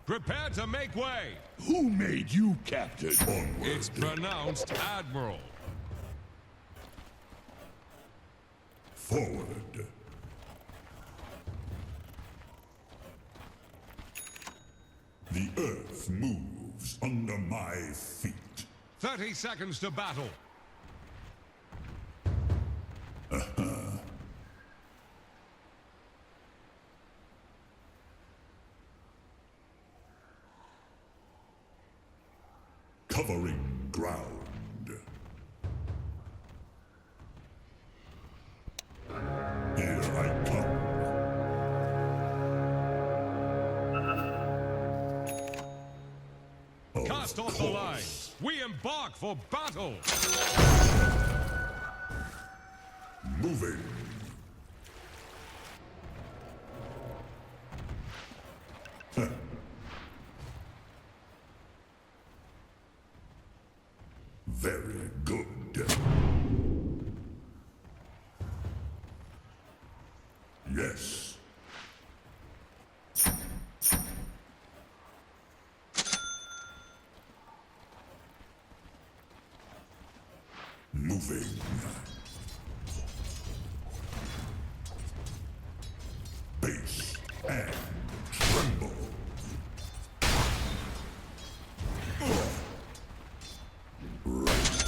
Prepare to make way! Who made you captain? Onward. It's pronounced Admiral. Forward. The earth moves under my feet. 30 seconds to battle. Covering ground. Here I come. Cast off the lines. We embark for battle. Moving. Very good. Yes. Moving. Base and tremble. Right.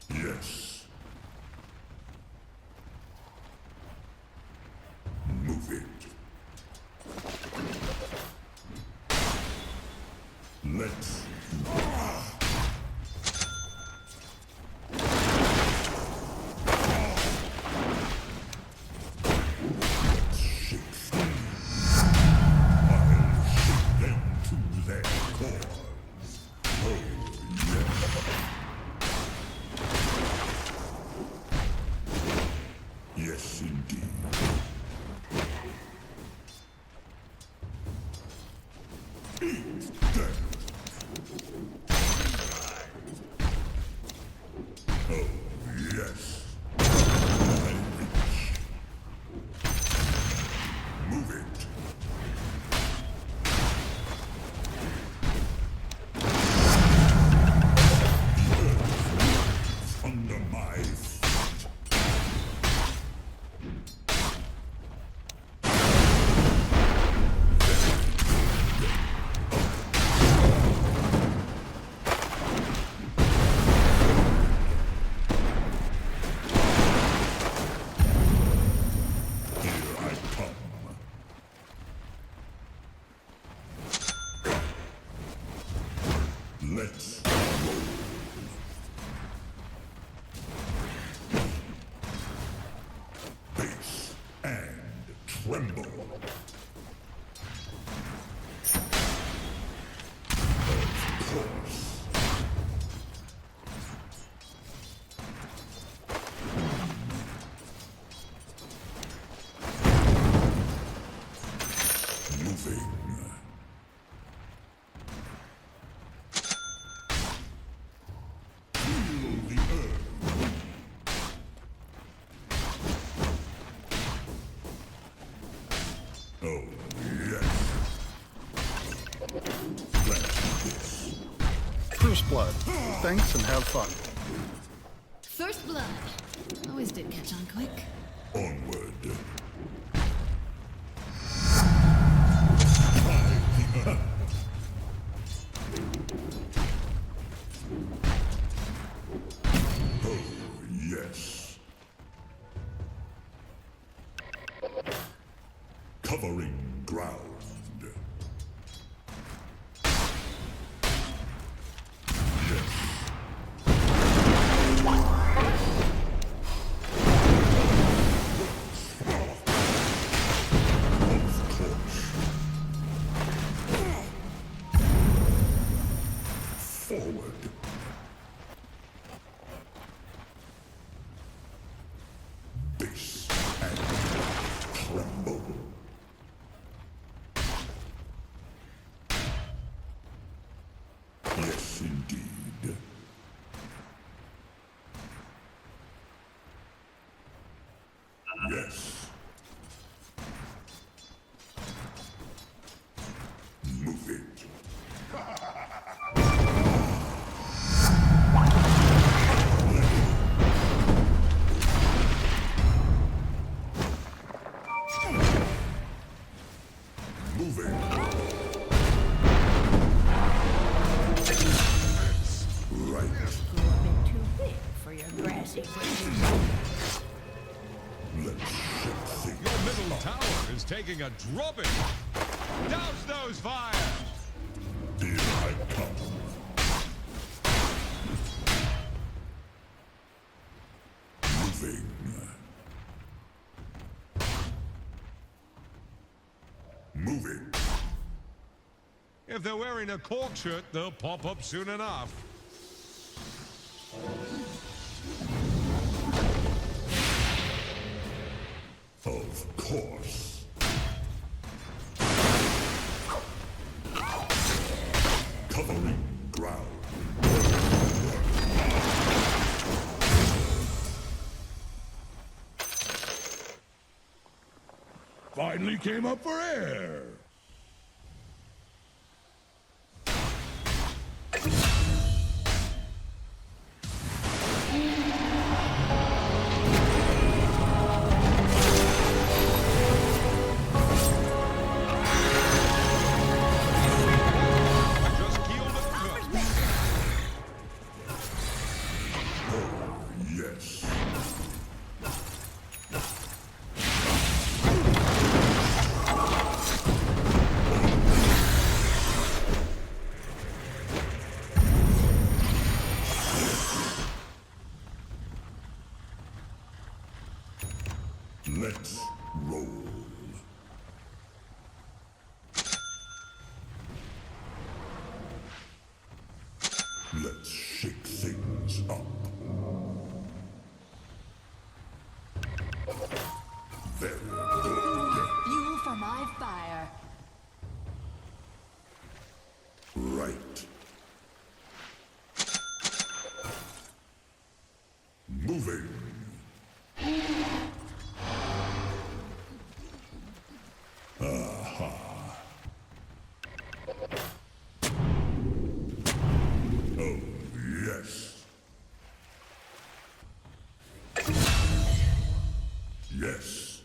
Yes. Move it. Let's yes, indeed. Eat them. Oh, yes. I reach. Move it. The earth under my feet. Let's roll. Base and tremble. Of course. Moving. Oh, yes. Let's this. First blood. Thanks and have fun. First blood. Always did catch on quick. Onward. Oh, yes. Covering ground. Forward. Base and tremble. Yes, indeed. Yes. tower is taking a drubbing. Douse those fires! Here I come. Moving. Moving. If they're wearing a cork shirt, they'll pop up soon enough. Of course. Covering ground. Finally came up for air. Just keeled it good. Yes. Let's roll. Let's shake things up. Very good. Fuel for my fire. Right. Moving. Oh, yes. Yes.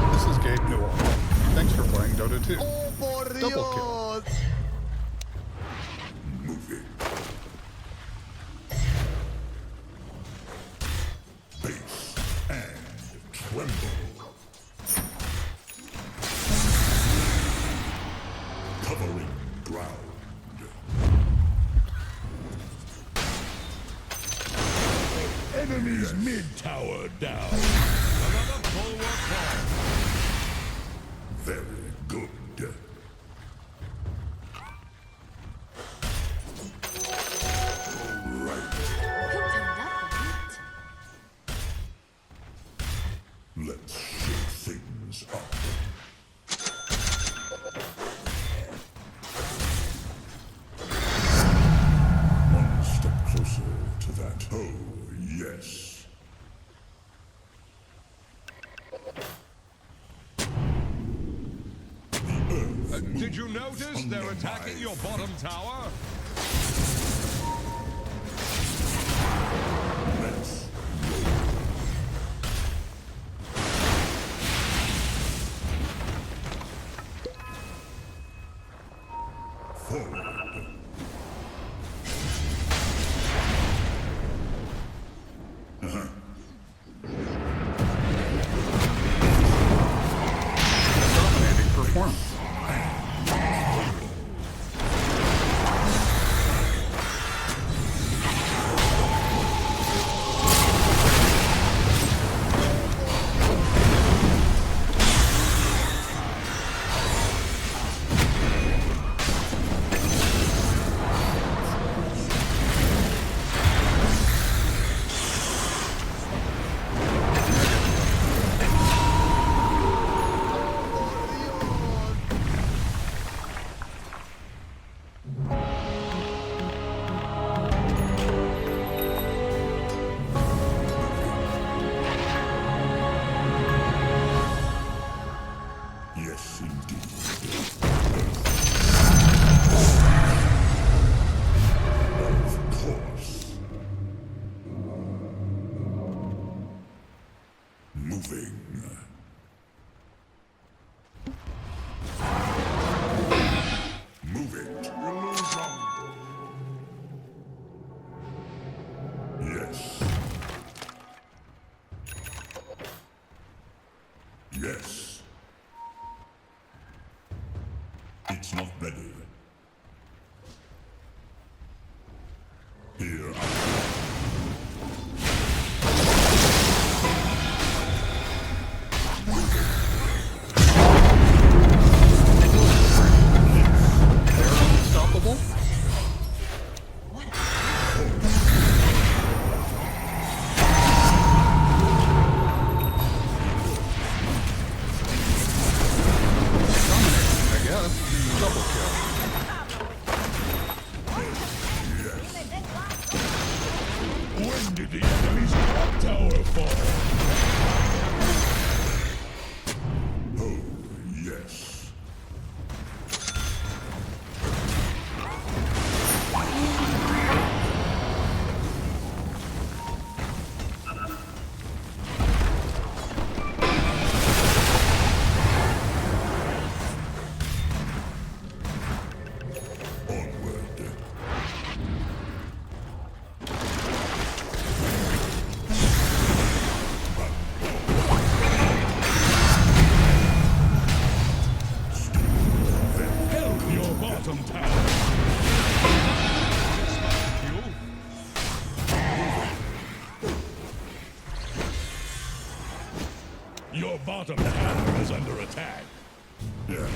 This is Gabe Newell. Thanks for playing Dota 2. Double kill. Moving. Base and tremble. Covering ground. Enemy's mid tower down. Another bulwark fall. Very good. Right. Who turned up the heat? Let's shake things up. One step closer to that. Oh, yes. The earth Did you notice they're attacking your bottom tower? Let's forward. Dominating performance. Here I They're unstoppable. Dominating, I guess. Double kill. When did the enemy's clock tower fall? Oh, yes. Onward. Help your bottom tower. Your bottom tower is under attack. Yeah.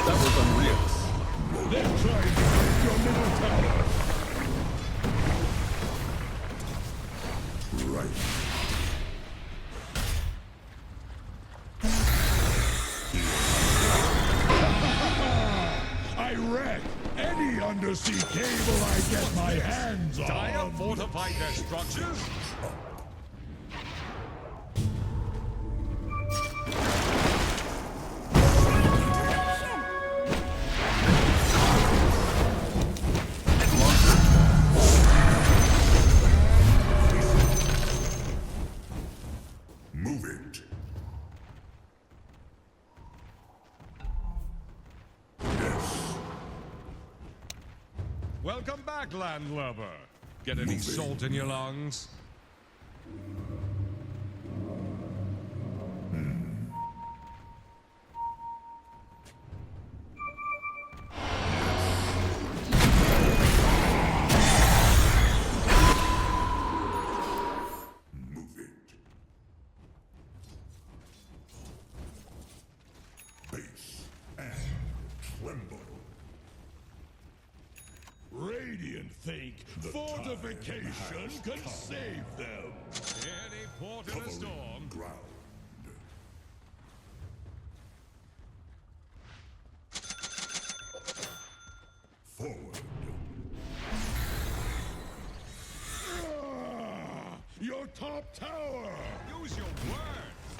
That was unreal. They're trying to break your middle tower. Right. I wreck any undersea cable I get my hands on. Dire fortified their structures? Move it. Yes. Welcome back, landlubber. Get any salt in your lungs? Move it. Base and tremble. Radiant think fortification can save them. Any port in a storm? Ground. Forward. Your top tower. Use your words.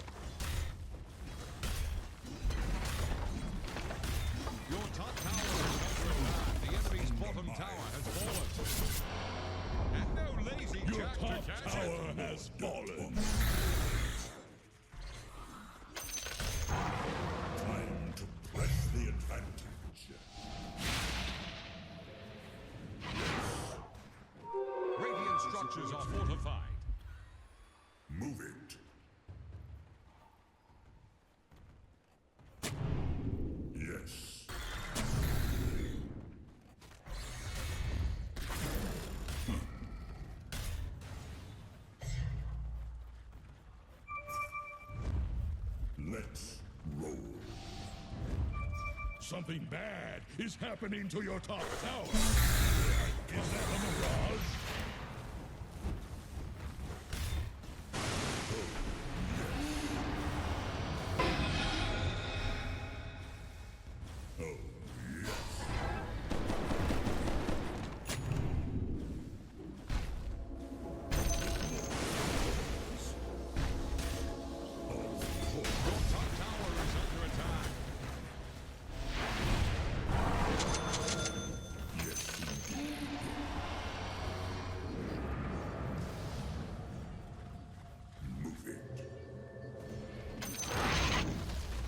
Your top tower is under attack. The enemy's bottom tower has fallen. And no lazy Your jack top to catch tower it. has fallen. Time to press the advantage. Radiant structures are fortified. Move it. Yes. Let's roll. Something bad is happening to your top tower. Is that a mirage? Oh, yes. Your top tower is under attack. Yes, indeed. Move it.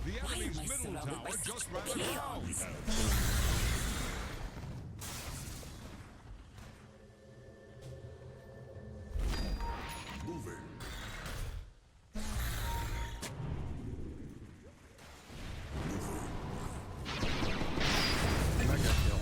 The enemy's middle tower just ran aground. Move it. Mega kill.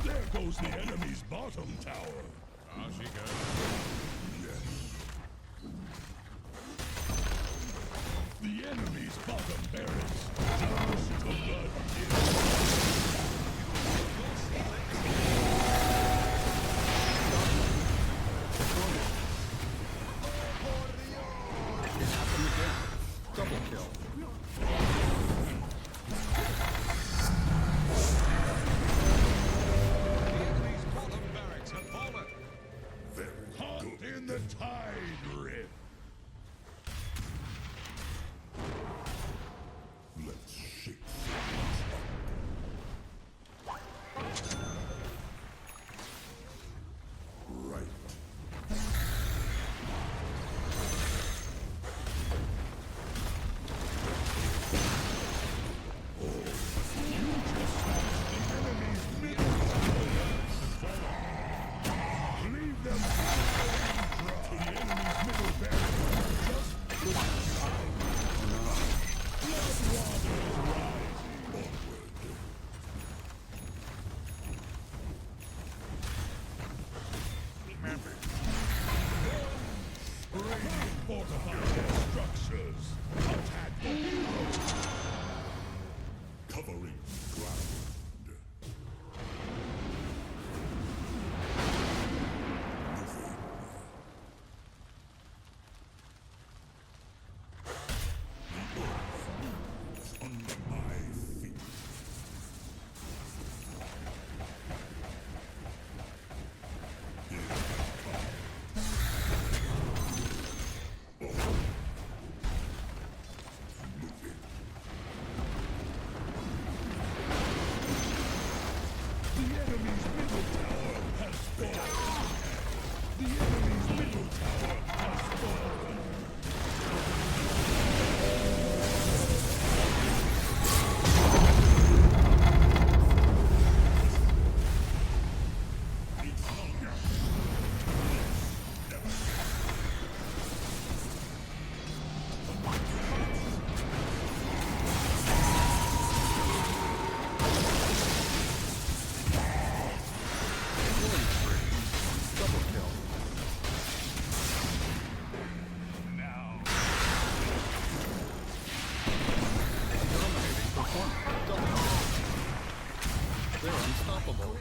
There goes the enemy's bottom tower. Ah, she goes. The enemy's bottom barracks. Douse the blood. It happened again. Double kill. The enemy's bottom barracks have fallen. Caught in the tide rip. Let's shake right. Leave them dry. The enemy's middle barracks just to the side. Blood waters rising. Radiant fortify their structures. Attack the heroes. Covering ground. Under my feet. The enemy's middle tower has fallen. The enemy's middle tower has fallen. Double kill. Dominating performance. Double kill. They're unstoppable.